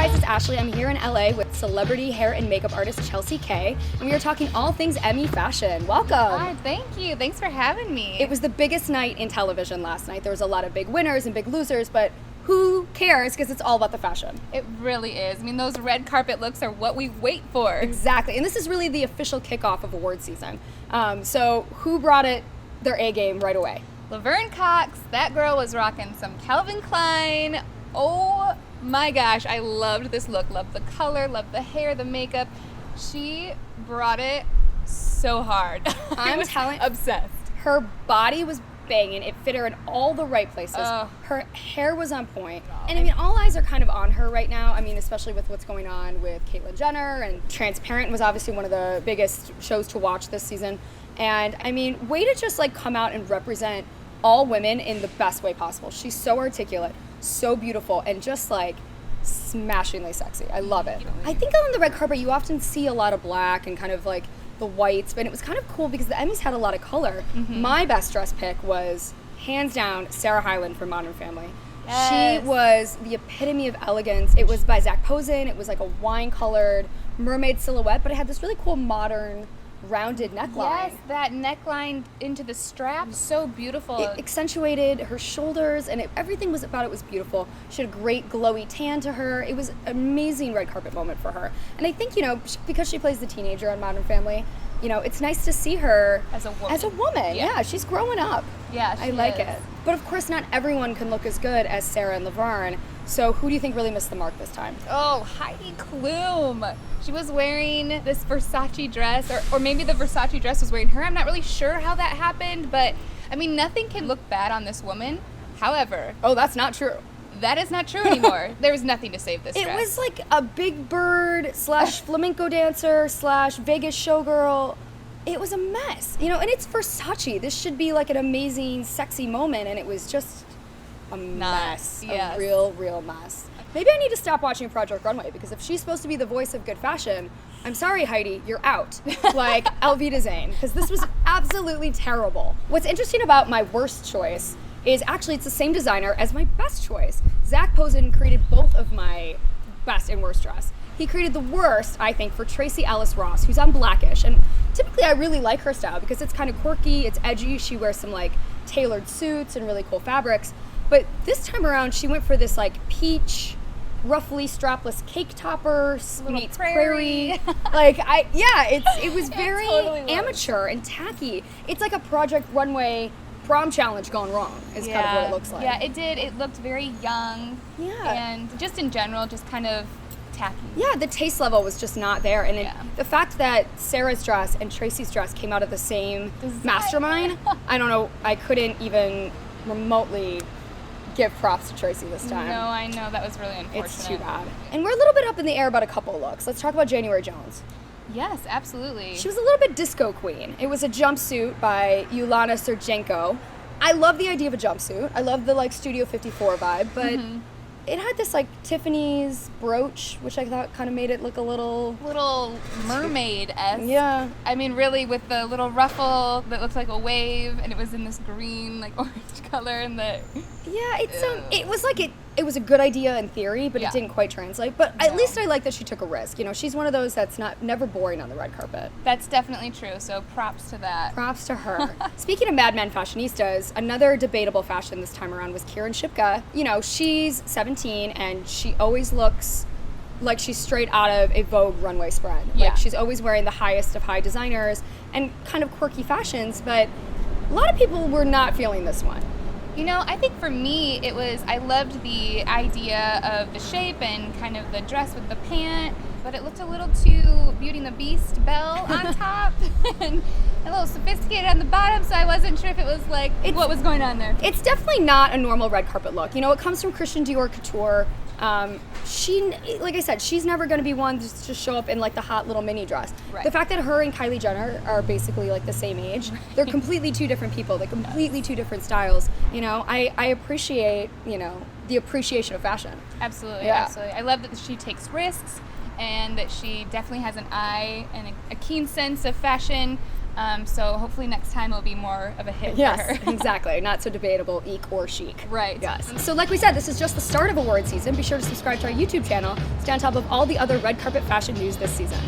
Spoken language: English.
guys, it's Ashley. I'm here in LA with celebrity hair and makeup artist Tracee K, and we are talking all things Emmy fashion. Welcome. Hi, thank you. Thanks for having me. It was the biggest night in television last night. There was a lot of big winners and big losers, but who cares, because it's all about the fashion. It really is. I mean, those red carpet looks are what we wait for. Exactly, and this is really the official kickoff of award season. So who brought it their A game right away? Laverne Cox, that girl was rocking some Calvin Klein. Oh my gosh, I loved this look. Loved the color, loved the hair, the makeup. She brought it so hard. I'm telling obsessed. Her body was banging. It fit her in all the right places. Oh. Her hair was on point. And I mean, all eyes are kind of on her right now. I mean, especially with what's going on with Caitlyn Jenner, and Transparent was obviously one of the biggest shows to watch this season. And I mean, way to just like come out and represent all women in the best way possible. She's so articulate, so beautiful, and just like smashingly sexy. I love it. I think on the red carpet you often see a lot of black and kind of like the whites, but it was kind of cool because the Emmys had a lot of color. Mm-hmm. My best dress pick was hands down Sarah Hyland from Modern Family. Yes. She was the epitome of elegance. It was by Zac Posen. It was like a wine-colored mermaid silhouette, but it had this really cool modern rounded neckline. Yes, that neckline into the strap, so beautiful. It accentuated her shoulders, and everything was about it was beautiful. She had a great glowy tan to her. It was an amazing red carpet moment for her. And I think, because she plays the teenager on Modern Family, it's nice to see her As a woman. Yeah, she's growing up. Yeah, I like it. But of course, not everyone can look as good as Sarah and Laverne. So who do you think really missed the mark this time? Oh, Heidi Klum. She was wearing this Versace dress, or maybe the Versace dress was wearing her. I'm not really sure how that happened, but I mean, nothing can look bad on this woman. However, Oh, that's not true. that is not true anymore. There was nothing to save this It dress. was like a big bird / flamenco dancer / Vegas showgirl. It was a mess, and it's Versace. This should be like an amazing, sexy moment, and it was just a mess. Yes. A real mess. Maybe I need to stop watching Project Runway, because if she's supposed to be the voice of good fashion, I'm sorry, Heidi, you're out. Like Elvita Zane, because this was absolutely terrible. What's interesting about my worst choice is actually it's the same designer as my best choice. Zac Posen created both of my best and worst dress. He created the worst, I think, for Tracee Ellis Ross, who's on Blackish. And typically I really like her style because it's kind of quirky, it's edgy. She wears some like tailored suits and really cool fabrics. But this time around, she went for this like peach, roughly strapless cake topper meets prairie. It was very totally amateur and tacky. It's like a Project Runway prom challenge gone wrong is kind of what it looks like. Yeah, it did. It looked very young. Yeah. And just in general, just kind of tacky. Yeah, the taste level was just not there. And the fact that Sarah's dress and Tracee's dress came out of the same mastermind, I don't know, I couldn't even remotely give props to Tracee this time. No, I know. That was really unfortunate. It's too bad. And we're a little bit up in the air about a couple looks. Let's talk about January Jones. Yes, absolutely. She was a little bit disco queen. It was a jumpsuit by Ulana Surjenko. I love the idea of a jumpsuit. I love the like Studio 54 vibe, but it had this like Tiffany's brooch, which I thought kind of made it look a little mermaid-esque. Yeah. I mean, really, with the little ruffle that looked like a wave, and it was in this green, like orange color, and the it was like it was a good idea in theory, but it didn't quite translate. But at least I like that she took a risk. She's one of those that's never boring on the red carpet. That's definitely true. So props to that. Props to her. Speaking of Mad Men fashionistas, another debatable fashion this time around was Kieran Shipka. She's 17 and she always looks like she's straight out of a Vogue runway spread. Yeah. Like she's always wearing the highest of high designers and kind of quirky fashions, but a lot of people were not feeling this one. I think for me, I loved the idea of the shape and kind of the dress with the pant, but it looked a little too Beauty and the Beast Belle on top and a little sophisticated on the bottom, so I wasn't sure if it was what was going on there. It's definitely not a normal red carpet look. It comes from Christian Dior Couture. She, like I said, she's never going to be one just to show up in like the hot little mini dress. Right. The fact that her and Kylie Jenner are basically like the same age, they're completely two different people. They're completely two different styles. I appreciate, the appreciation of fashion. Absolutely, Yeah. absolutely. I love that she takes risks and that she definitely has an eye and a keen sense of fashion. So hopefully next time will be more of a hit for Yes, her. exactly. Not so debatable, eek or chic. Right. Yes. So like we said, this is just the start of award season. Be sure to subscribe to our YouTube channel to stay on top of all the other red carpet fashion news this season.